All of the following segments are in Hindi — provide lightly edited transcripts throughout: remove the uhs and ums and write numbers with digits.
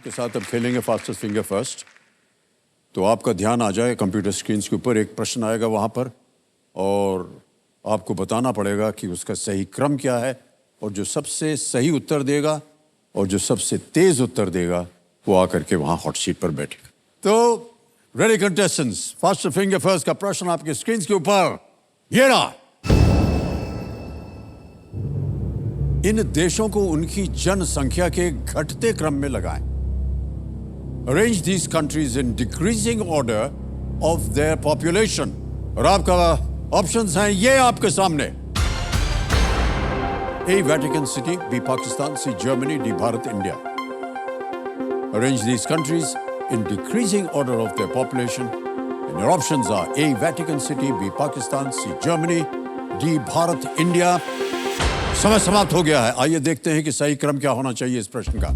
आपके साथ अब खेलेंगे फास्टेस्ट फिंगर फर्स्ट। तो आपका ध्यान आ जाए कंप्यूटर स्क्रीन के ऊपर, एक प्रश्न आएगा वहाँ पर और आपको बताना पड़ेगा कि उसका सही क्रम क्या है, और जो सबसे सही उत्तर देगा और जो सबसे तेज उत्तर देगा वो आकर के वहाँ हॉट सीट पर बैठेगा। तो ready contestants, fastest finger first का प्रश्न आपके स्क्रीन के ऊपर ये रहा। इन देशों को उनकी जनसंख्या के घटते क्रम में लगाएं। Arrange these countries in decreasing order of their population. और आपका ऑप्शंस हैं ये आपके सामने। A. Vatican City, B. Pakistan, C. Germany, D. Bharat, India. Arrange these countries in decreasing order of their population. And your options are A. Vatican City, B. Pakistan, C. Germany, D. Bharat, India. समय समाप्त हो गया है। आइए देखते हैं कि सही क्रम क्या होना चाहिए इस प्रश्न का।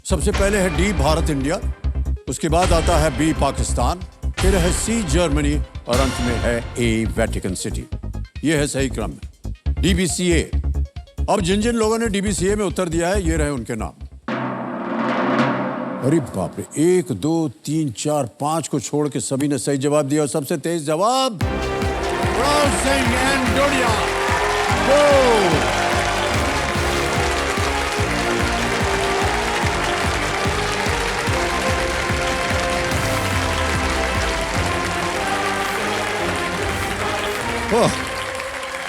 सबसे पहले है डी भारत इंडिया, उसके बाद आता है बी पाकिस्तान, फिर है सी जर्मनी और अंत में है ए वेटिकन सिटी। यह है सही क्रम डीबीसीए। अब जिन जिन लोगों ने डीबीसीए में उत्तर दिया है ये रहे उनके नाम। अरे बाप रे, 1 2 3 4 5 को छोड़ के सभी ने सही जवाब दिया और सबसे तेज जवाब सिंह एंड डोडिया।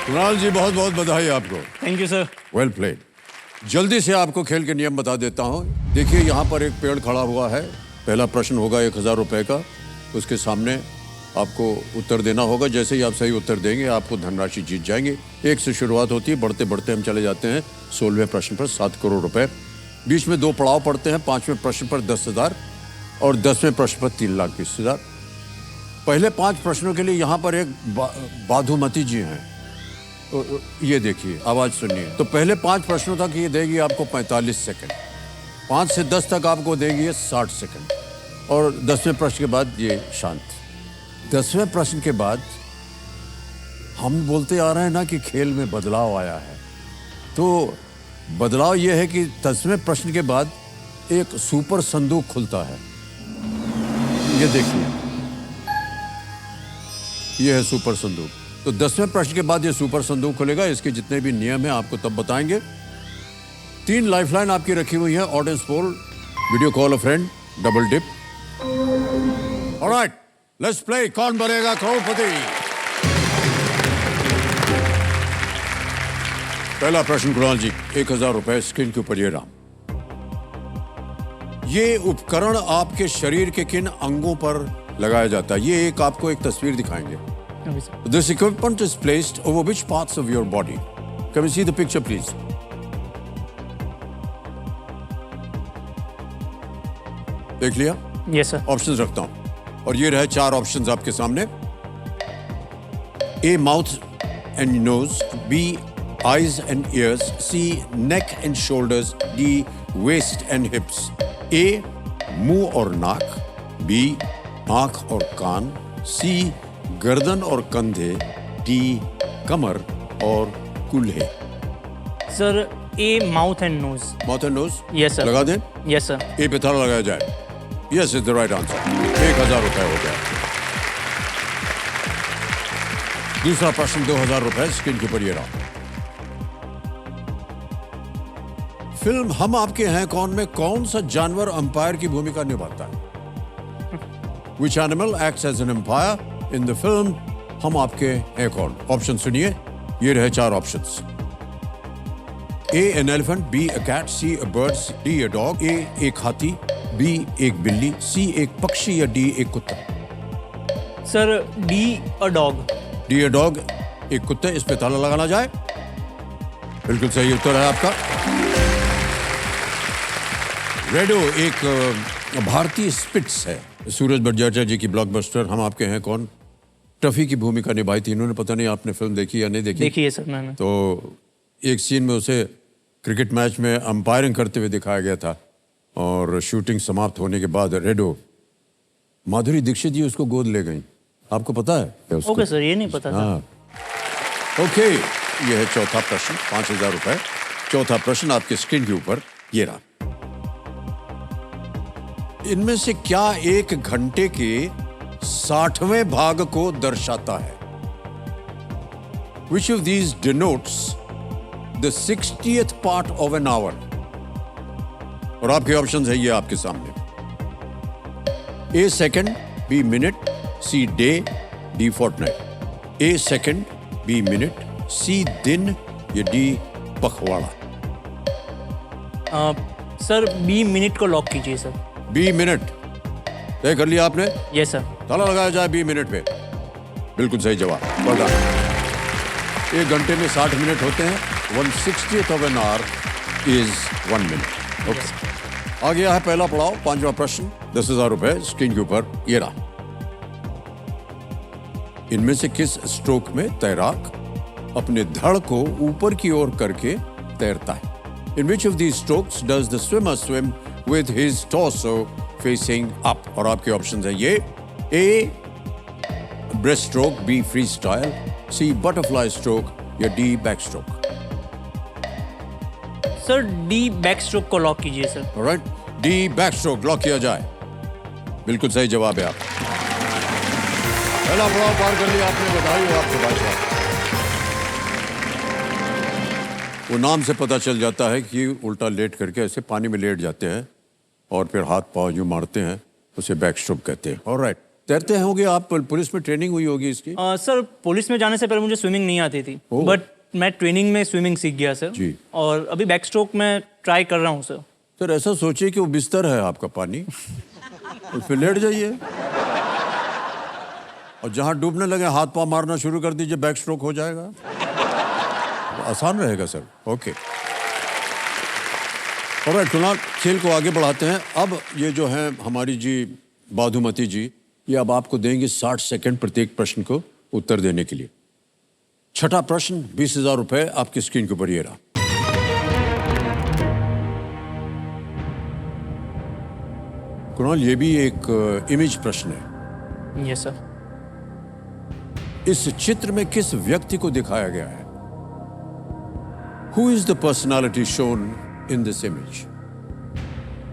कुणाल जी बहुत बहुत बधाई आपको। Thank you sir. Well played. जल्दी से आपको खेल के नियम बता देता हूं। देखिए यहाँ पर एक पेड़ खड़ा हुआ है। पहला प्रश्न होगा 1000 रुपए का, उसके सामने आपको उत्तर देना होगा। जैसे ही आप सही उत्तर देंगे आपको धनराशि जीत जाएंगे। 1 से शुरुआत होती है, बढ़ते बढ़ते हम चले जाते हैं 16वें प्रश्न पर 7 करोड़ रुपए। बीच में 2 पड़ाव पड़ते हैं, 5वें प्रश्न पर 10,000 और 10वें प्रश्न पर 3,20,000। पहले 5 प्रश्नों के लिए यहाँ पर एक बाधुमती जी हैं, ये देखिए, आवाज सुनिए। तो पहले 5 प्रश्नों तक ये देगी आपको 45 सेकंड, 5 से 10 तक आपको देगी 60 सेकंड और 10वें प्रश्न के बाद ये शांत। 10वें प्रश्न के बाद हम बोलते आ रहे हैं ना कि खेल में बदलाव आया है। तो बदलाव ये है कि 10वें प्रश्न के बाद एक सुपर संदूक खुलता है। ये देखिए, ये है सुपर संदूक। तो 10वें प्रश्न के बाद ये सुपर संदूक खुलेगा। इसके जितने भी नियम हैं आपको तब बताएंगे। 3 लाइफलाइन आपकी रखी हुई है, audience poll, video call a friend, double dip. Alright, let's play. Kaun Banega करोड़पति? पहला प्रश्न कुणाल जी, 1000 रुपए स्क्रीन के ऊपर ये रहा। ये उपकरण आपके शरीर के किन अंगों पर लगाया जाता है? ये आपको एक तस्वीर दिखाएंगे। This equipment is placed over which parts of your body? Can we see the picture, please? देख लिया? Yes, sir. ऑप्शंस रखता हूं और ये रहे 4 ऑप्शंस आपके सामने। A. Mouth and nose, B. Eyes and ears, C. Neck and shoulders, D. Waist and hips. A. मुंह और नाक, B. आंख और कान, C. गर्दन और कंधे, D. कमर और कूल्हे। Sir a mouth and nose. Mouth and nose? Yes sir. लगा दें? Yes sir. ए पे ताला लगाया जाए। Yes is the right answer. 1000 रुपए हो गया। दूसरा प्रश्न 2000 रुपए स्क्रीन के ऊपर ये रहा। फिल्म हम आपके हैं कौन में कौन सा जानवर अंपायर की भूमिका निभाता है? Which animal acts as an umpire in the film हम आपके हैं कौन? ऑप्शन सुनिए, ये रहे 4 options. A. an elephant, B. a cat, C. a bird, D. a dog, A. एक हाथी, B. एक बिल्ली, C. एक पक्षी या D. एक कुत्ता। Sir D a dog. D. a dog, एक कुत्ते। इस पे ताला लगाना जाए। बिल्कुल सही उत्तर है आपका। रेडो एक भारतीय स्पिट्स है। सूरज बड़जात्या जी की ब्लॉकबस्टर हम आपके हैं कौन टफी की भूमिका निभाई थी इन्होंने। पता नहीं आपने फिल्म देखी या नहीं देखी? देखी है सर मैंने। तो एक सीन में उसे क्रिकेट मैच में अंपायरिंग करते हुए दिखाया गया था और शूटिंग समाप्त होने के बाद रेडो माधुरी दीक्षित जी उसको गोद ले गई। आपको पता है? ओके सर, ये नहीं पता था। हाँ, ओके। ये है चौथा प्रश्न, 5000 रुपए। चौथा प्रश्न आपके स्क्रीन के ऊपर ये रहा। इनमें से क्या एक घंटे के 60वें भाग को दर्शाता है? Which of these denotes the 60th part of an hour? और आपके ऑप्शंस है ये आपके सामने। A second, B minute, C day, D fortnight. A second, B minute, C दिन या D पखवाड़ा। सर बी मिनट को लॉक कीजिए सर। B मिनट तय कर लिया आपने? Yes sir. ताला लगाया जाए B मिनट पे। बिल्कुल सही जवाब। well done। एक घंटे में 60 मिनट होते हैं। 1/60th of an hour is 1 minute। Okay. आ गया है पहला पड़ाव, 5वां प्रश्न। 10,000 रुपए स्क्रीन के ऊपर ये रहा। इनमें से किस स्ट्रोक में तैराक अपने धड़ को ऊपर की ओर करके तैरता है? In which of these strokes does the swimmer swim with his torso facing up? और आपके ऑप्शंस हैं ये। A breast stroke, B freestyle, C butterfly stroke या D backstroke। Sir D back stroke को लॉक कीजिए sir. Alright, D backstroke lock किया जाए। बिल्कुल सही जवाब है आप। पहला पड़ाव पार कर लिया आपने, बधाई हो आपको भाई साहब। वो नाम से पता चल जाता है कि उल्टा लेट करके ऐसे पानी में लेट जाते हैं और फिर हाथ पाँव यूं मारते हैं, उसे बैक स्ट्रोक कहते हैं। ऑलराइट, तैरते होंगे आप, पुलिस में ट्रेनिंग हुई होगी इसकी? सर पुलिस में जाने से पहले मुझे स्विमिंग नहीं आती थी, ओह। बट मैं ट्रेनिंग में स्विमिंग सीख गया सर जी। और अभी बैक स्ट्रोक में ट्राई कर रहा हूँ सर। सर ऐसा सोचिए कि वो बिस्तर है आपका पानी, उस पर लेट जाइए और जहां डूबने लगे हाथ पाँव मारना शुरू कर दीजिए, बैक स्ट्रोक हो जाएगा। आसान रहेगा सर। ओके। ऑलराइट कुणाल, खेल को आगे बढ़ाते हैं। अब ये जो है हमारी जी बाधुमती जी, ये अब आपको देंगे 60 सेकंड प्रत्येक प्रश्न को उत्तर देने के लिए। छठा प्रश्न, 20,000 रुपए आपकी स्क्रीन के ऊपर ये रहा। कुणाल, ये भी एक इमेज प्रश्न है। Yes sir. इस चित्र में किस व्यक्ति को दिखाया गया है? Who is the personality shown in this image?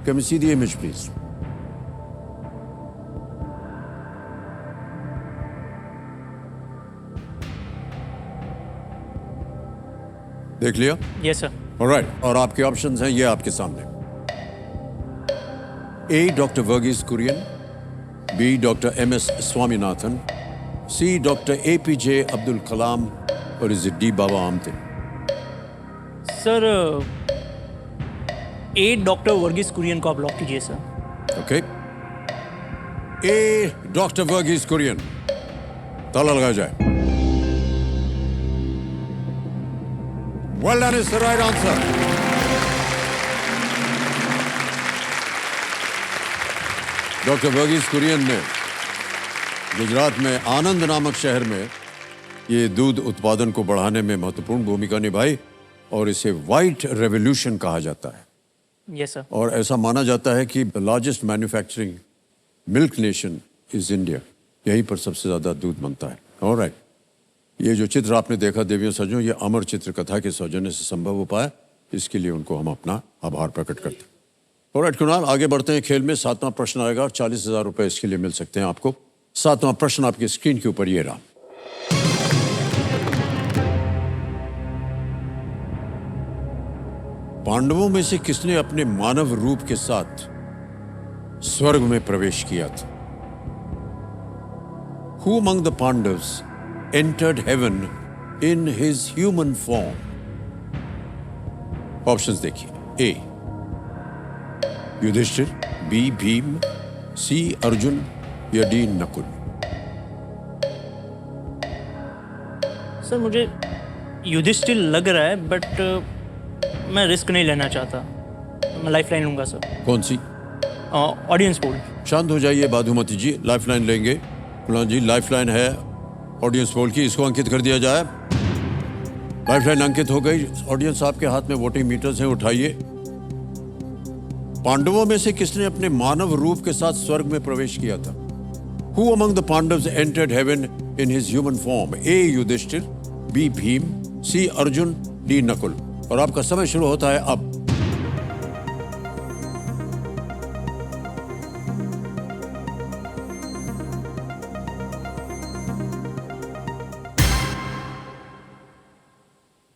Can we see the image, please? देख लिया? Yes sir. Alright, और आपके ऑप्शंस हैं ये आपके सामने। A. Dr. Verghese Kurian, B. Dr. M.S. Swaminathan, C. Dr. A.P.J. Abdul Kalam, और is it D. Baba Amte? Sir A doctor Varghese Kurien को आप लॉक कीजिए sir. Okay. A doctor Varghese Kurien, ताला लगाया जाए। Well done is the right answer। Doctor Varghese Kurien ने गुजरात में आनंद नामक शहर में ये दूध उत्पादन को बढ़ाने में महत्वपूर्ण भूमिका निभाई और इसे व्हाइट रेवोल्यूशन कहा जाता है। Yes sir. और ऐसा माना जाता है कि the largest manufacturing milk nation is India, यहीं पर सबसे ज़्यादा दूध बनता है। ऑलराइट, ये जो चित्र आपने देखा देवियों सज्जनों, ये अमर चित्र कथा के सौजन्य से संभव हो पाया, इसके लिए उनको हम अपना आभार प्रकट करते हैं। ऑलराइट कुणाल, आगे बढ़ते हैं खेल में। 7वां प्रश्न आएगा और 40,000 रुपये इसके लिए मिल सकते हैं आपको। 7वां प्रश्न आपकी स्क्रीन के ऊपर ये रहा। पांडवों में से किसने अपने मानव रूप के साथ स्वर्ग में प्रवेश किया था? Who among the Pandavas entered heaven in his human form? Options देखिए। A. Yudhishthir, B. Bhim, C. Arjun या D. नकुल। सर मुझे युधिष्ठिर लग रहा है, बट मैं रिस्क नहीं लेना चाहता, मैं लाइफ लाइन लूंगा सर। कौन सी? Audience poll. शांत हो जाइए बाधुमती जी, लाइफ लाइन लेंगे। कुणाल जी, लाइफ लाइन है ऑडियंस पोल की, इसको अंकित कर दिया जाए। लाइफ लाइन अंकित हो गई। ऑडियंस आपके हाथ में वोटिंग मीटर्स हैं, उठाइए। पांडवों में से किसने अपने मानव रूप के साथ स्वर्ग में प्रवेश किया था? Who among the Pandavas entered heaven in his human form? A. Yudhishthir, B. Bhim, C. Arjun, D. Nakul. और आपका समय शुरू होता है अब।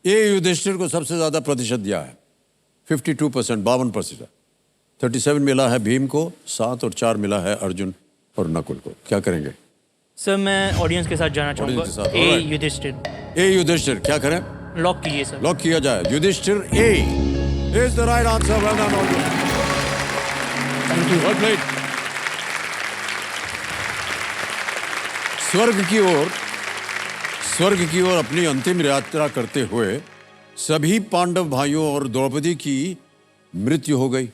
ए युधिष्ठिर को सबसे ज्यादा प्रतिशत दिया है 52%, 52%। 37 मिला है भीम को, 7 और 4 मिला है अर्जुन और नकुल को। क्या करेंगे? सर मैं ऑडियंस के साथ जाना Audience के साथ, चाहूँगा, ए alright. युधिष्ठिर। ए युधिष्ठिर, क्या करें? लॉक कीजिए सर। लॉक किया जाए। Yudhishthir A is the right answer. Well done all. Thank you. Well played. स्वर्ग की ओर अपनी अंतिम यात्रा करते हुए सभी पांडव भाइयों और द्रौपदी की मृत्यु हो गई,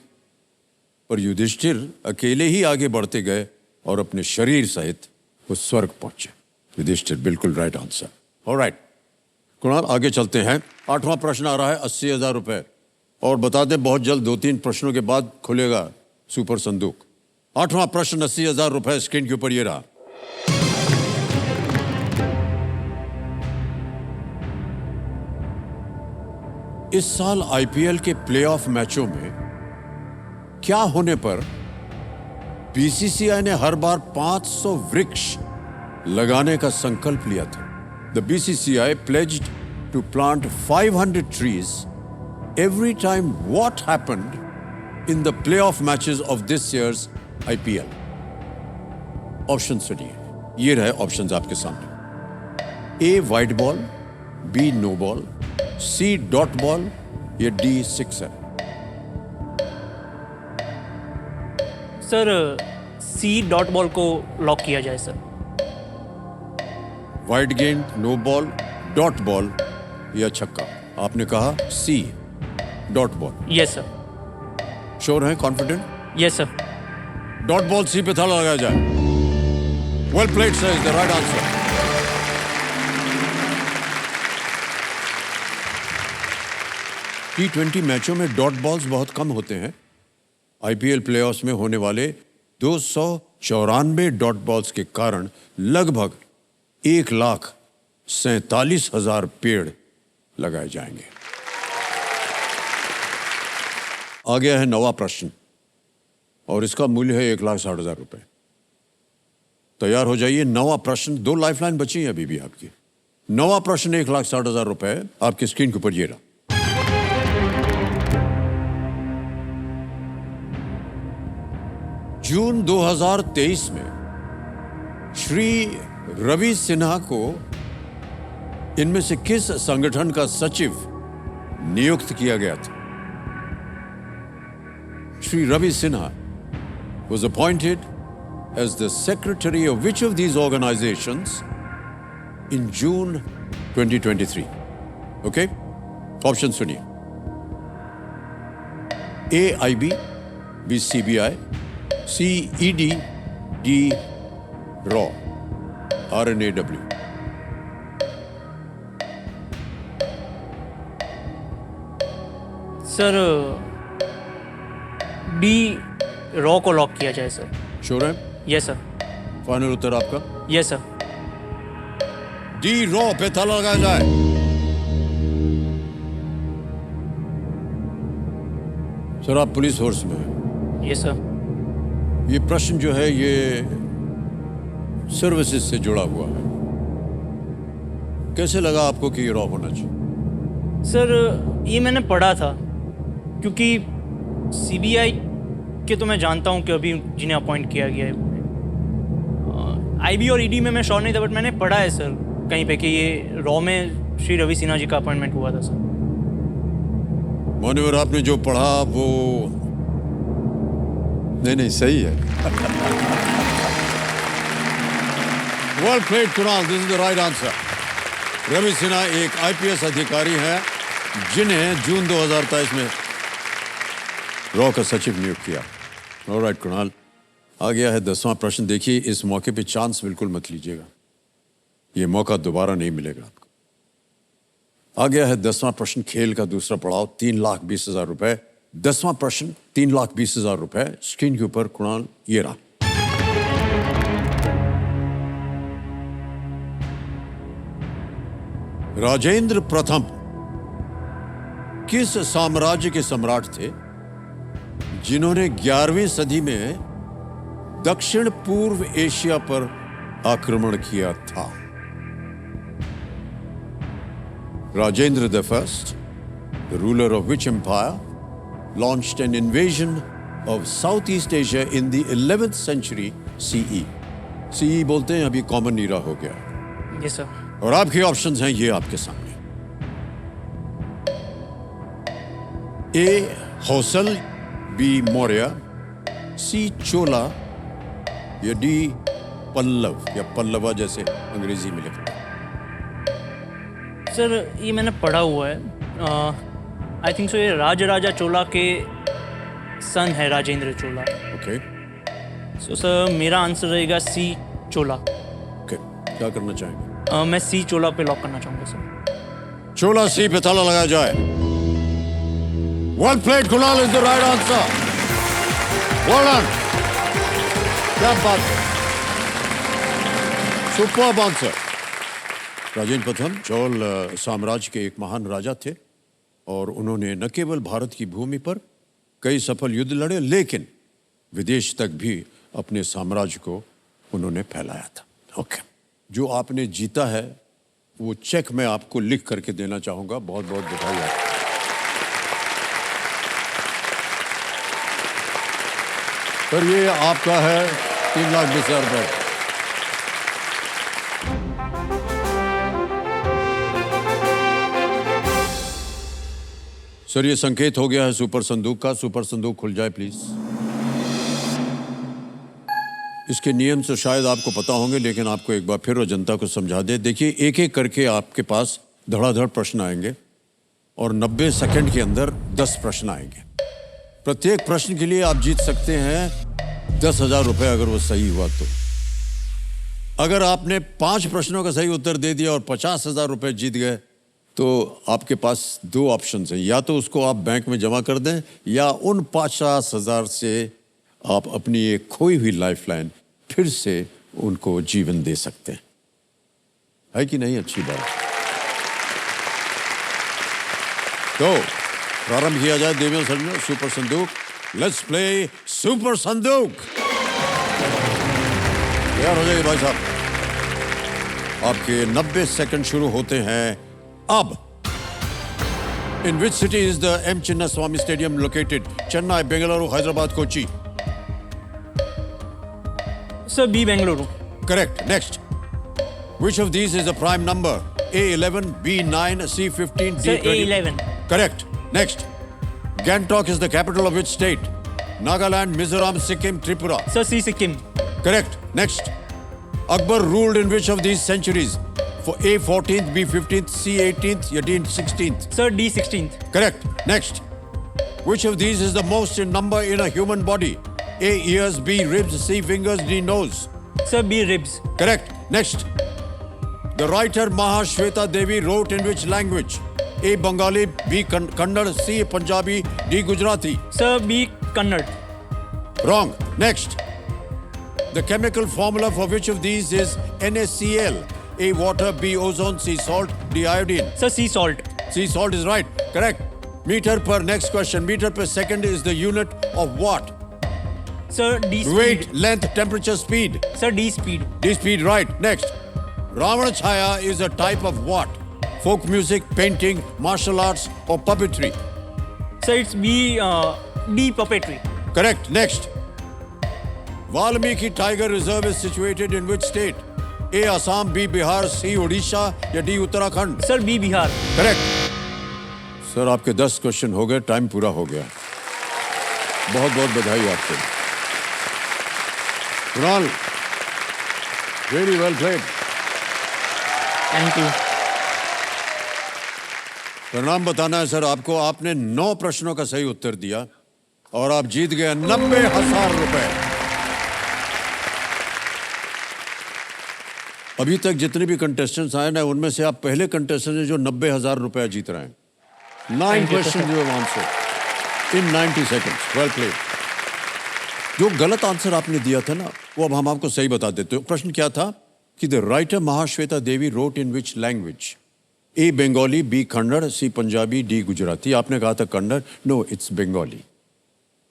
पर युधिष्ठिर अकेले ही आगे बढ़ते गए और अपने शरीर सहित वो स्वर्ग पहुंचे। युधिष्ठिर बिल्कुल राइट आंसर। ऑलराइट कुणाल, आगे चलते हैं। 8वां प्रश्न आ रहा है 80,000 रुपए, और बता दें बहुत जल्द 2-3 प्रश्नों के बाद खुलेगा सुपर संदूक। 8वां प्रश्न 80,000 रुपए स्क्रीन के ऊपर ये रहा। इस साल आईपीएल के प्लेऑफ मैचों में क्या होने पर बीसीसीआई ने हर बार 500 वृक्ष लगाने का संकल्प लिया था? The BCCI pledged to plant 500 trees every time. What happened in the playoff matches of this year's IPL? Option सुनिए, ये रहे ऑप्शंस आपके सामने। A wide ball, B no ball, C dot ball, या D sixer. Sir C dot ball को लॉक किया जाए सर। वाइड गेंद, नो बॉल, डॉट बॉल या छक्का? आपने कहा C dot ball. Yes sir. Sure हैं, confident? Yes sir. Dot ball C पे थाला लगाया जाए। Well played sir, is the right answer. T20 मैचों में डॉट बॉल्स बहुत कम होते हैं। आईपीएल प्लेऑफ्स में होने वाले 294 डॉट बॉल्स के कारण लगभग 1,47,000 पेड़ लगाए जाएंगे। आ गया है 9वां प्रश्न, और इसका मूल्य है 1,60,000 रुपए। तैयार हो जाइए। 9वां प्रश्न, 2 लाइफलाइन बची हैं अभी भी आपकी। 9वां प्रश्न 1,60,000 रुपए आपकी स्क्रीन के ऊपर ये रहा। जून 2023 में श्री रवि सिन्हा को इनमें से किस संगठन का सचिव नियुक्त किया गया था? Shri Ravi Sinha was appointed as the secretary of which of these organizations in June 2023? Okay? Option सुनिए। AIB, B CBI, C ED, D RAW, RNAW। Sir D raw को लॉक किया जाए सर। श्योर है? Yes sir. फाइनल उत्तर आपका? Yes sir. डी रॉ पे ताला लगाया जाए। सर आप पुलिस फोर्स में हैं। Yes sir. ये प्रश्न जो है ये सर्विसेज से जुड़ा हुआ है। कैसे लगा आपको कि ये रॉ होना चाहिए? सर ये मैंने पढ़ा था, क्योंकि सीबीआई के तो मैं जानता हूँ कि अभी जिन्हें अपॉइंट किया गया है। आईबी और ईडी में मैं श्योर नहीं था, बट मैंने पढ़ा है सर कहीं पे कि ये रॉ में श्री रवि सिन्हा जी का अपॉइंटमेंट हुआ था सर। मान्यवर, आपने जो पढ़ा वो नहीं सही है। Well played Kunal, this is the right answer. Ravi Sinha एक आईपीएस अधिकारी हैं जिन्हें जून 2023 में रॉ का सचिव नियुक्त किया। ऑलराइट कुणाल, आ गया है 10वां प्रश्न। देखिए, इस मौके पे चांस बिल्कुल मत लीजिएगा, ये मौका दोबारा नहीं मिलेगा आपको। आ गया है 10वां प्रश्न, खेल का दूसरा पड़ाव, 3,20,000 रुपए। 10वां प्रश्न 3,20,000 रुपए स्क्रीन के ऊपर। कुणाल, ये रहा। राजेंद्र प्रथम किस साम्राज्य के सम्राट थे जिन्होंने 11वीं सदी में दक्षिण पूर्व एशिया पर आक्रमण किया था? Rajendra the First, the ruler of which empire launched an invasion of Southeast Asia in the 11th century CE. CE बोलते हैं अभी कॉमन ईरा हो गया। Yes sir. और आपके ऑप्शंस हैं ये आपके सामने। ए होसल, बी मौर्य, सी चोला या डी पल्लव या पल्लवा जैसे अंग्रेजी में लिखते हैं। सर ये मैंने पढ़ा हुआ है, आई थिंक सो ये राजा चोला के सन है राजेंद्र चोला। ओके सो सर मेरा आंसर रहेगा सी चोला। ओके, क्या करना चाहेंगे? मैं सी चोला पे लॉक करना चाहूँगा सर। चोला सी पे ताला लगाया जाए। Well played Kunal is the right answer. Well done, क्या बात है, सुपर्ब आंसर। राजेंद्र प्रथम चोल साम्राज्य के एक महान राजा थे और उन्होंने न केवल भारत की भूमि पर कई सफल युद्ध लड़े, लेकिन विदेश तक भी अपने साम्राज्य को उन्होंने फैलाया था। ओके, जो आपने जीता है वो चेक मैं आपको लिख करके देना चाहूंगा। बहुत बहुत बधाई आपको। सर ये आपका है 3,20,000 रुपए। सर ये संकेत हो गया है सुपर संदूक का। सुपर संदूक खुल जाए प्लीज। इसके नियम तो शायद आपको पता होंगे, लेकिन आपको एक बार फिर और जनता को समझा दे। देखिए, एक एक करके आपके पास धड़ाधड़ प्रश्न आएंगे और 90 सेकंड के अंदर 10 प्रश्न आएंगे। प्रत्येक प्रश्न के लिए आप जीत सकते हैं 10,000 रुपए अगर वो सही हुआ तो। अगर आपने 5 प्रश्नों का सही उत्तर दे दिया और 50,000 रुपए जीत गए तो आपके पास 2 ऑप्शन हैं, या तो उसको आप बैंक में जमा कर दें या उन 50,000 से आप अपनी एक खोई हुई लाइफलाइन फिर से उनको जीवन दे सकते हैं। है कि नहीं? अच्छी बात। तो प्रारंभ किया जाए देवियों सज्जनों, सुपर संदूक। लेट्स प्ले सुपर संदूक। तैयार हो जाइए भाई साहब। आपके 90 सेकंड शुरू होते हैं अब। In which city is the M. Chinnaswamy Stadium located? Chennai, Bengaluru, Hyderabad, Kochi. Sir B Bengaluru. Correct. Next. Which of these is a prime number? A11, B9, C15, sir D20. A11। Correct. Next. Gangtok is the capital of which state? Nagaland, Mizoram, Sikkim, Tripura. Sir C Sikkim. Correct. Next. Akbar ruled in which of these centuries? For A14th, B15th, C18th, या D16th? Sir D16th। Correct. Next. Which of these is the most in number in a human body? A ears, B ribs, C fingers, D nose. Sir B ribs. Correct. Next. The writer Mahashweta Devi wrote in which language? A Bengali, B Kannada, C Punjabi, D Gujarati. Sir B Kannada. Wrong. Next. The chemical formula for which of these is NaCl? A water, B ozone, C salt, D iodine. Sir C salt. Sea salt is right. Correct. Meter per, next question. Meter per second is the unit of what? Sir D Weight, speed. length, temperature, speed. Sir D speed. D speed, right. Next. Ravana Chaya is a type of what? Folk music, painting, martial arts, or puppetry? Sir it's B D puppetry. Correct. Next. Valmiki Tiger Reserve is situated in which state? A Assam, B Bihar, C Odisha, या D Uttarakhand? Sir B Bihar. Correct. Sir आपके 10 क्वेश्चन हो गए, टाइम पूरा हो गया। बहुत बहुत बधाई आपको। Kunal, very well played. Thank you. परिणाम बताना है सर आपको। आपने 9 प्रश्नों का सही उत्तर दिया और आप जीत गए 90,000 रुपए। अभी तक जितने भी कंटेस्टेंट्स आए ना, उनमें से आप पहले कंटेस्टेंट हैं जो 90,000 रुपए जीत रहे हैं। 9 question you have answered in 90 seconds. Well played. जो गलत आंसर आपने दिया था ना, वो अब हम आपको सही बता देते हो। प्रश्न क्या था कि the writer Mahashweta Devi wrote in which language? A Bengali, B Kannada, C Punjabi, D Gujarati. आपने कहा था कन्नड़। No, it's Bengali.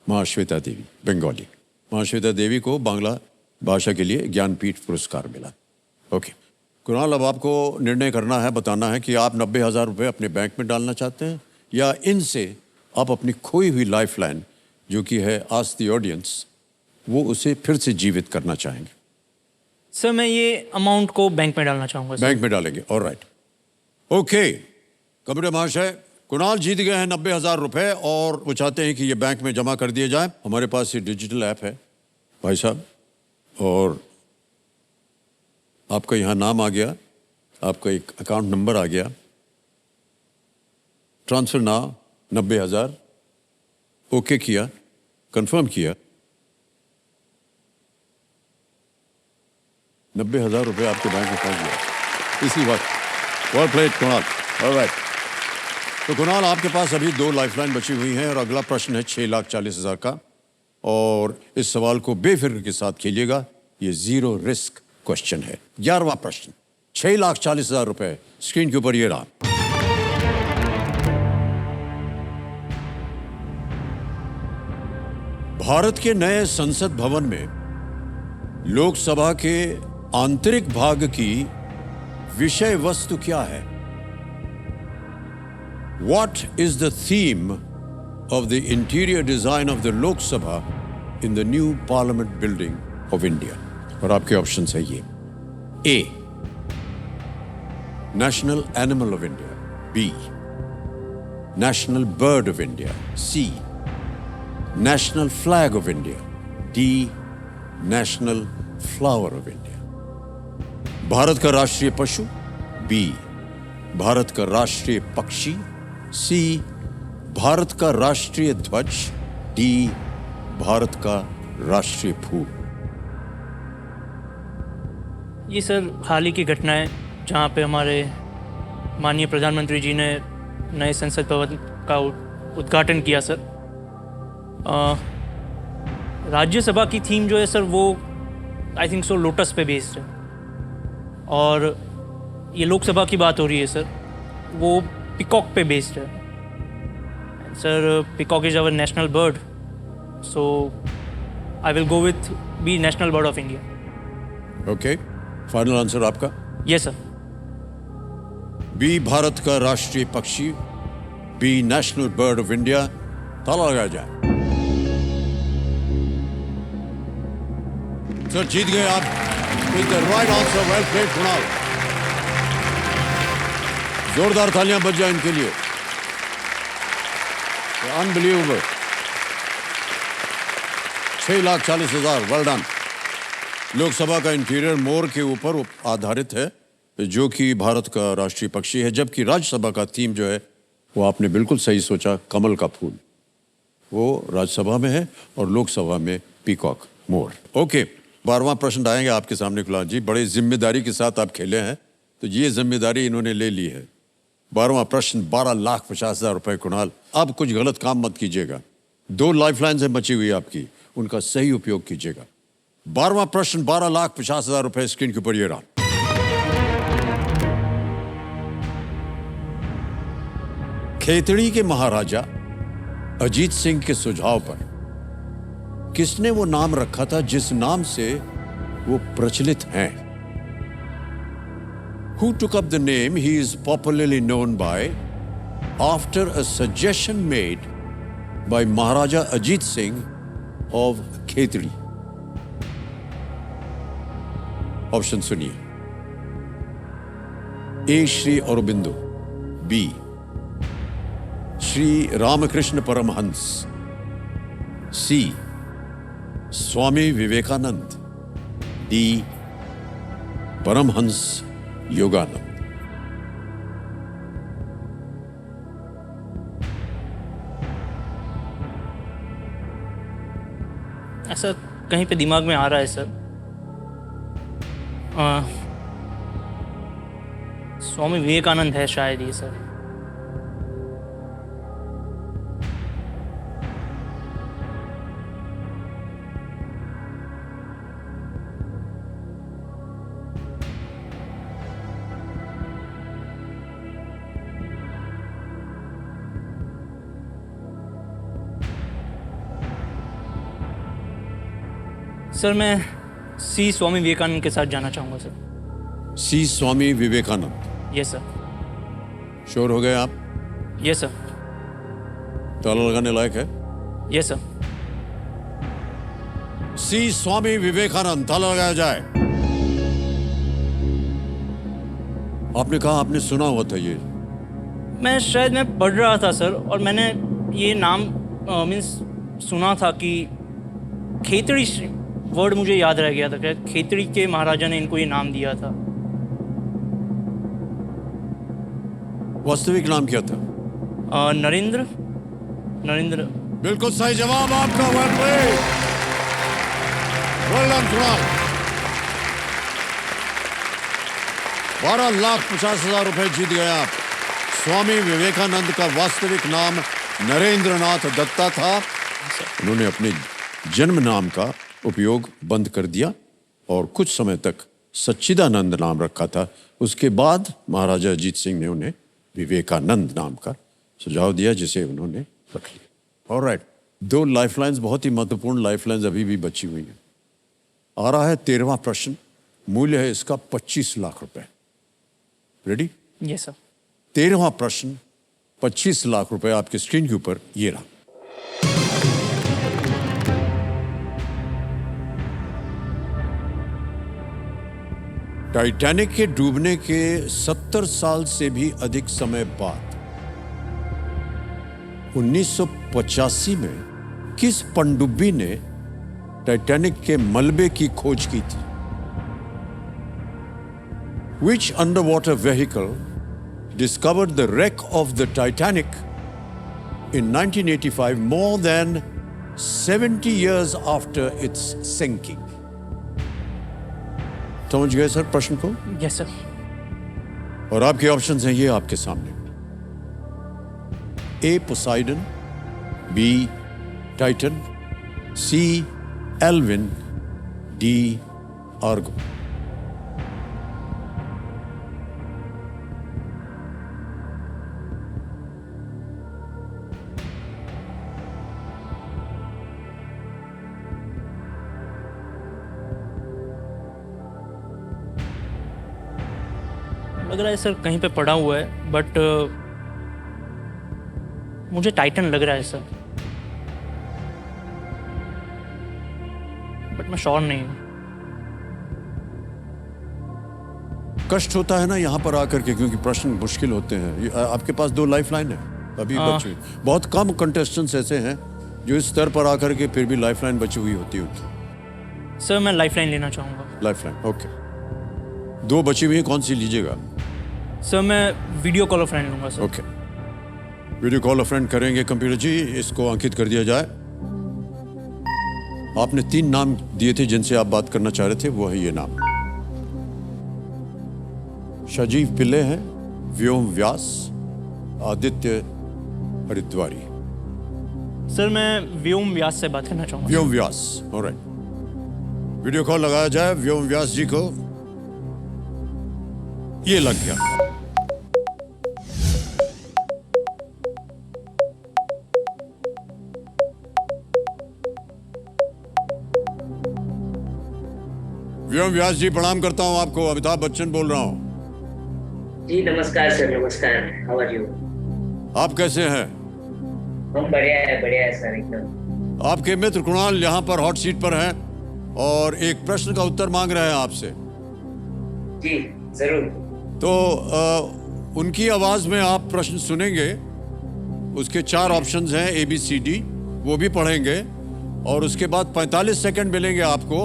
महाश्वेता देवी बंगाली। महाश्वेता देवी को बांग्ला भाषा के लिए ज्ञानपीठ पुरस्कार मिला। ओके, कुणाल, अब आपको निर्णय करना है, बताना है कि आप 90,000 रुपये अपने बैंक में डालना चाहते हैं या इनसे आप अपनी खोई हुई लाइफलाइन जो कि है आस्क द ऑडियंस, वो उसे फिर से जीवित करना चाहेंगे। सर मैं ये अमाउंट को बैंक में डालना चाहूँगा सर। बैंक में डालेंगे, ऑलराइट। ओके कमरे महाशय, कुणाल जीत गए हैं 90,000 रुपये और वो चाहते हैं कि ये बैंक में जमा कर दिए जाए। हमारे पास ये डिजिटल ऐप है भाई साहब, और आपका यहाँ नाम आ गया, आपका एक अकाउंट नंबर आ गया, ट्रांसफर ना 90,000, ओके किया, कंफर्म किया, 90,000 रुपये आपके बैंक में पहुँच गया इसी वक्त। Well played Kunal, alright. तो कुणाल, आपके पास अभी 2 लाइफलाइन बची हुई हैं और अगला प्रश्न है 6,40,000 का, और इस सवाल को बेफिक्र के साथ खेलिएगा, ये जीरो रिस्क क्वेश्चन है। 11वां प्रश्न, 6,40,000 रुपए स्क्रीन के ऊपर ये रहा। भारत के नए संसद भवन में लोकसभा के आंतरिक भाग की विषय वस्तु क्या है? What is the theme of the interior design of the Lok Sabha in the new Parliament building of India? और आपके ऑप्शन है ये: A. National Animal of India. B. National Bird of India. C. National Flag of India. D. National Flower of India. Bharat का राष्ट्रीय पशु, B. भारत का राष्ट्रीय पक्षी, C. भारत का राष्ट्रीय ध्वज, D. भारत का राष्ट्रीय फूल। ये सर हाल ही की घटना है जहाँ पे हमारे माननीय प्रधानमंत्री जी ने नए संसद भवन का उद्घाटन किया सर। राज्यसभा की थीम जो है सर वो आई थिंक सो लोटस पे बेस्ड है, और ये लोकसभा की बात हो रही है सर, वो पिकॉक पे बेस्ड है sir. Peacock is our national bird, so I will go with B national bird of India. Okay, final answer आपका? Yes sir. बी भारत का राष्ट्रीय पक्षी, B national bird of India. ताला लगाया जाए। सर जीत गए आप with the right answer. Well played Kunal, जोरदार तालियां बज जाए इनके लिए। अनबिलीवेबल। 6,40,000, well done. लोकसभा का इंटीरियर मोर के ऊपर आधारित है जो कि भारत का राष्ट्रीय पक्षी है, जबकि राज्यसभा का थीम जो है वो आपने बिल्कुल सही सोचा, कमल का फूल, वो राज्यसभा में है और लोकसभा में पीकॉक, मोर। ओके, 12वां प्रश्न आएंगे आपके सामने कुणाल जी। बड़े जिम्मेदारी के साथ आप खेले हैं, तो ये जिम्मेदारी इन्होंने ले ली है। 12वां प्रश्न 12,50,000 रुपए। कुणाल, अब कुछ गलत काम मत कीजिएगा। 2 लाइफलाइंस हैं बची हुई आपकी, उनका सही उपयोग कीजिएगा। 12वां प्रश्न 12,50,000 रुपए स्क्रीन के ऊपर ये रहा। खेतड़ी के महाराजा अजीत सिंह के सुझाव पर किसने वो नाम रखा था जिस नाम से वो प्रचलित हैं? Who took up the name he is popularly known by after a suggestion made by Maharaja Ajit Singh of Khetri? Option सुनिए। ए. श्री अरबिंदो, बी. श्री रामकृष्ण परमहंस, सी. स्वामी विवेकानंद, डी. परमहंस योगानंद। ऐसा कहीं पे दिमाग में आ रहा है सर। स्वामी विवेकानंद है शायद ये सर। सर मैं सी. स्वामी विवेकानंद के साथ जाना चाहूँगा sir. C Swami Vivekananda. Yes sir. Sure हो गए आप? Yes sir. ताला लगाने लायक है? Yes sir. C Swami Vivekananda, ताला लगाया जाए। आपने कहा आपने सुना हुआ था ये। मैं पढ़ रहा था सर, और मैंने ये नाम मीन्स सुना था कि खेतड़ी वर्ड मुझे याद रह गया था कि खेतड़ी के महाराजा ने इनको ये नाम दिया था। वास्तविक नाम क्या था? नरेंद्र। बिल्कुल सही जवाब आपका। Well played, well done Kunal. 12,50,000 रुपए जीत गए आप। स्वामी विवेकानंद का वास्तविक नाम नरेंद्रनाथ दत्ता था। उन्होंने अपने जन्म नाम का उपयोग बंद कर दिया और कुछ समय तक सच्चिदानंद नाम रखा था। उसके बाद महाराजा अजीत सिंह ने उन्हें विवेकानंद नाम का सुझाव दिया, जिसे उन्होंने रख लिया। ऑलराइट, 2 लाइफलाइंस, बहुत ही महत्वपूर्ण लाइफलाइंस अभी भी बची हुई हैं। आ रहा है 13वां प्रश्न। मूल्य है इसका 25 लाख रुपए। रेडी? Yes sir. 13वां प्रश्न, 25 लाख रुपए आपके स्क्रीन के ऊपर ये रहा। टाइटैनिक के डूबने के 70 साल से भी अधिक समय बाद 1985 में किस पनडुब्बी ने टाइटैनिक के मलबे की खोज की थी? Which underwater vehicle discovered the wreck of the Titanic in 1985, more than 70 years after its sinking? समझ गए सर प्रश्न को? Yes sir. और आपके ऑप्शंस हैं ये आपके सामने। ए पोसाइडन, बी टाइटन, सी एल्विन, डी आर्गो। लग रहा है सर कहीं पे पढ़ा हुआ है, बट मुझे टाइटन लग रहा है सर, बट मैं श्योर नहीं हूँ। कष्ट होता है ना यहाँ पर आकर के, क्योंकि प्रश्न मुश्किल होते हैं। आपके पास 2 लाइफलाइन है अभी बची। बहुत कम कंटेस्टेंट्स ऐसे हैं जो इस स्तर पर आकर के फिर भी लाइफलाइन बची हुई होती है। सर मैं लाइफलाइन लेना चाहूँगा। Lifeline, okay. 2 बची हुई हैं, कौन सी लीजिएगा? सर मैं वीडियो कॉल फ्रेंड लूँगा sir. Okay, video call friend करेंगे। कंप्यूटर जी, इसको अंकित कर दिया जाए। आपने 3 नाम दिए थे जिनसे आप बात करना चाह रहे थे, वो है ये नाम। शाजीव पिल्ले हैं, व्योम व्यास, आदित्य हरिद्वारी। सर मैं व्योम व्यास से बात करना चाहूँगा। व्योम व्यास, ऑलराइट। वीडियो कॉल लगाया जाए व्योम व्यास जी को। ये लग गया। व्योम व्यास जी, प्रणाम करता हूं आपको। अमिताभ बच्चन बोल रहा हूं। जी नमस्कार सर, नमस्कार। How are you? आप कैसे हैं? हम बढ़िया है सर, एकदम। आपके मित्र कुणाल यहाँ पर हॉट सीट पर हैं और एक प्रश्न का उत्तर मांग रहे हैं आपसे। जी जरूर। तो उनकी आवाज में आप प्रश्न सुनेंगे। उसके 4 ऑप्शंस हैं, ABCD, वो भी पढ़ेंगे और उसके बाद 45 सेकंड मिलेंगे आपको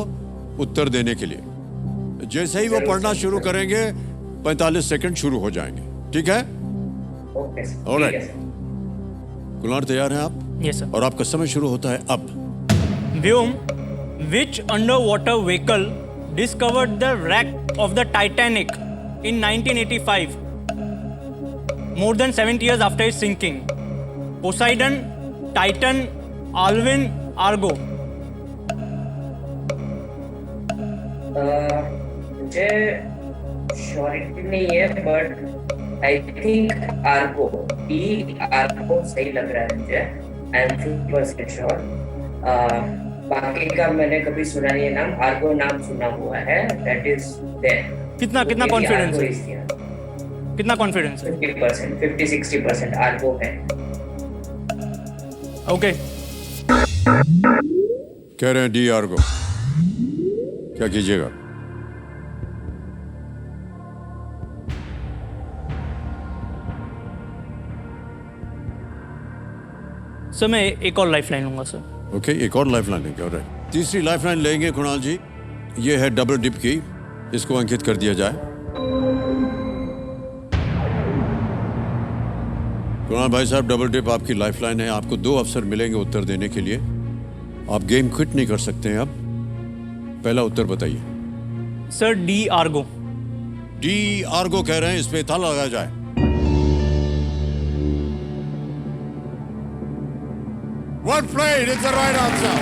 उत्तर देने के लिए। जैसे ही वो पढ़ना शुरू करेंगे 45 सेकंड शुरू हो जाएंगे। ठीक है? Okay sir. ऑलराइट। कुणाल, तैयार हैं आप? Yes sir. और आपका समय शुरू होता है अब। व्योम, which underwater vehicle discovered the wreck of the Titanic in 1985, more than 70 years after its sinking? Poseidon, Titan, Alvin, Argo. मुझे श्योरिटी नहीं है, but I think Ergo, Ergo सही लग रहा है मुझे। I am 50% sure. बाकी का मैंने कभी सुना नहीं है नाम। आर्गो नाम सुना हुआ है, दैट इज देयर। कितना कितना कॉन्फिडेंस है? है? कितना कॉन्फिडेंस है? 50%, 50-60% आर्गो है। ओके, कह रहे हैं डी आर्गो। क्या कीजिएगा? सर मैं एक और लाइफ लाइन लूंगा सर। ओके, एक और लाइफ लाइन लेंगे। ऑलराइट, तीसरी लाइफ लाइन लेंगे कुणाल जी। ये है डबल डिप की, इसको अंकित कर दिया जाए। कुणाल भाई साहब, डबल डिप आपकी लाइफ लाइन है। आपको 2 अवसर मिलेंगे उत्तर देने के लिए। आप गेम क्विट नहीं कर सकते हैं। अब पहला उत्तर बताइए। Sir D Ergo. D Ergo कह रहे हैं, इस पे ताला लगाया जाए। Well played, it's the right answer.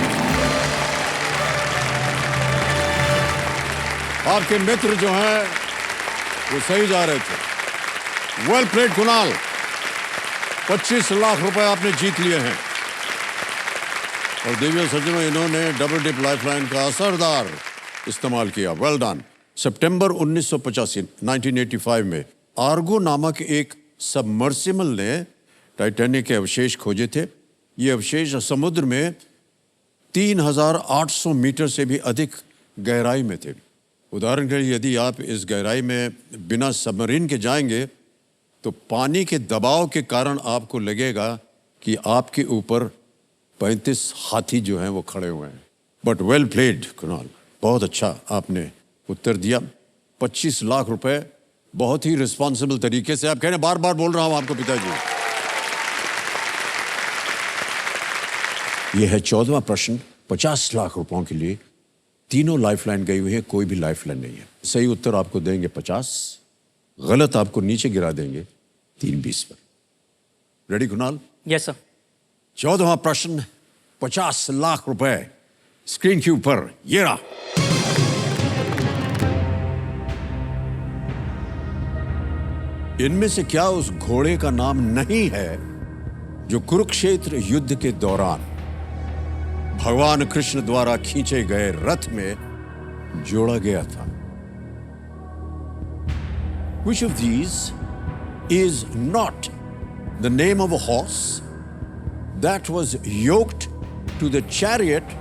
आपके मित्र जो हैं वो सही जा रहे थे। वेल प्लेड कुणाल, 25 लाख रुपए आपने जीत लिए हैं। और देवियों सज्जनों, इन्होंने डबल डिप लाइफलाइन का असरदार इस्तेमाल किया। Well done. सितंबर 1985 1985 में आर्गो नामक एक सबमर्सिबल ने टाइटैनिक के अवशेष खोजे थे। ये अवशेष समुद्र में 3800 मीटर से भी अधिक गहराई में थे। उदाहरण के लिए, यदि आप इस गहराई में बिना सबमरीन के जाएंगे तो पानी के दबाव के कारण आपको लगेगा कि आपके ऊपर 35 हाथी जो हैं वो खड़े हुए हैं। बट वेल प्लेड कुणाल, बहुत अच्छा आपने उत्तर दिया। 25 लाख रुपए बहुत ही रिस्पॉन्सिबल तरीके से। आप कह रहे हैं, बार बार बोल रहा हूं आपको पिताजी। यह है 14वां प्रश्न, 50 लाख रुपयों के लिए। तीनों लाइफलाइन गई हुई है, कोई भी लाइफलाइन नहीं है। सही उत्तर आपको देंगे 50, गलत आपको नीचे गिरा देंगे 3-20 पर। रेडी कुणाल? Yes sir. 14वां प्रश्न, 50 लाख रुपए स्क्रीन के ऊपर ये रहा। इनमें से क्या उस घोड़े का नाम नहीं है जो कुरुक्षेत्र युद्ध के दौरान भगवान कृष्ण द्वारा खींचे गए रथ में जोड़ा गया था? Which of these is not the name of a horse that was yoked to the chariot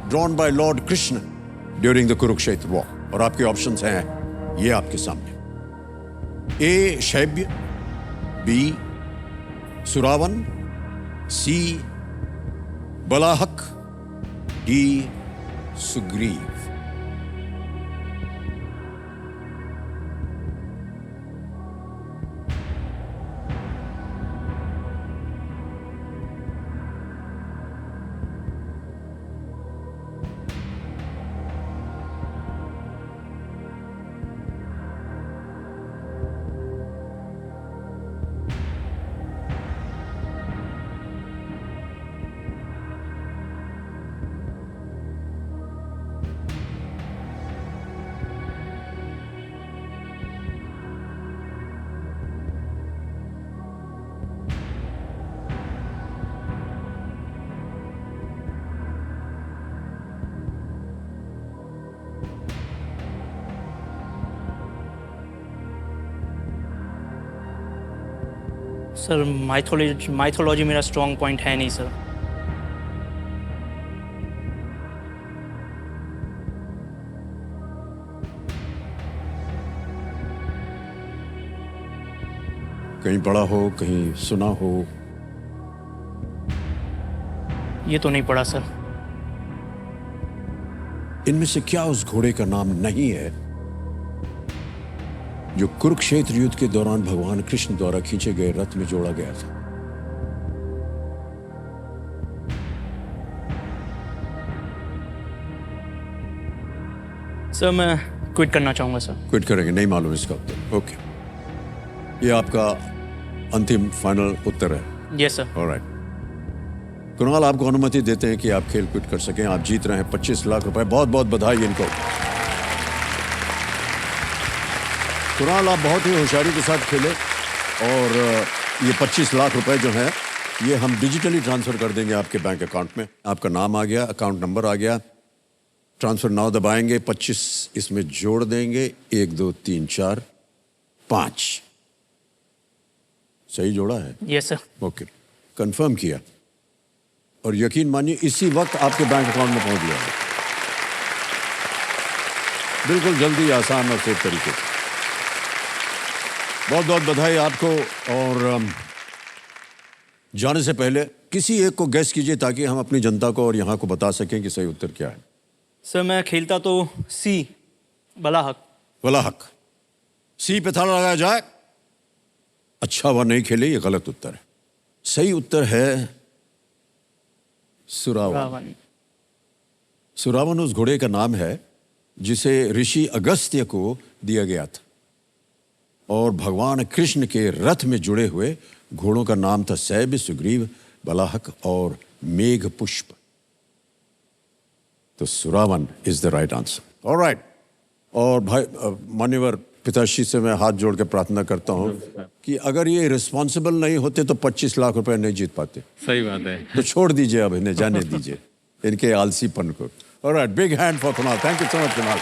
drawn by Lord Krishna during the Kurukshetra war? और आपके ऑप्शंस हैं ये आपके सामने। ए शैब्य, बी सुरावन, सी Balahak, D Sugriva. Sir mythology मेरा स्ट्रॉन्ग पॉइंट है नहीं सर। कहीं पढ़ा हो, कहीं सुना हो? ये तो नहीं पढ़ा सर। इनमें से क्या उस घोड़े का नाम नहीं है जो कुरुक्षेत्र युद्ध के दौरान भगवान कृष्ण द्वारा खींचे गए रथ में जोड़ा गया था? सर मैं क्विट करना चाहूंगा सर। क्विट करेंगे? नहीं मालूम इसका उत्तर। ओके, ये आपका अंतिम फाइनल उत्तर है? Yes sir. ऑलराइट कुणाल, आपको अनुमति देते हैं कि आप खेल क्विट कर सकें। आप जीत रहे हैं 25 लाख रुपए। बहुत बहुत बधाई इनको। कुणाल, आप बहुत ही होशियारी के साथ खेले और ये 25 लाख रुपए जो हैं ये हम डिजिटली ट्रांसफर कर देंगे आपके बैंक अकाउंट में। आपका नाम आ गया, अकाउंट नंबर आ गया, ट्रांसफर नाउ दबाएंगे, 25 इसमें जोड़ देंगे, 1 2 3 4 5। सही जोड़ा है? Yes sir. ओके, कंफर्म किया और यकीन मानिए इसी वक्त आपके बैंक अकाउंट में पहुंच गया है, बिल्कुल जल्दी, आसान और सेफ तरीके से। बहुत बहुत बधाई आपको। और जाने से पहले किसी एक को गैस कीजिए ताकि हम अपनी जनता को और यहाँ को बता सकें कि सही उत्तर क्या है। सर मैं खेलता तो सी, बलाहक। वलाहक। सी पे ताला लगाया जाए। अच्छा वह नहीं खेले, ये गलत उत्तर है। सही उत्तर है सुरावन। सुरावन उस घोड़े का नाम है जिसे ऋषि अगस्त्य को दिया गया था और भगवान कृष्ण के रथ में जुड़े हुए घोड़ों का नाम था सैब, सुग्रीव, बलाहक और मेघ पुष्प। तो सुरावन is the right answer. Alright. और भाई मान्यवर पिताश्री से मैं हाथ जोड़ के प्रार्थना करता हूँ कि अगर ये रिस्पॉन्सिबल नहीं होते तो 25 लाख रुपए नहीं जीत पाते। सही बात है। तो छोड़ दीजिए, अब इन्हें जाने दीजिए इनके आलसीपन को। Alright, big hand for Kunal. Thank you so much Kunal.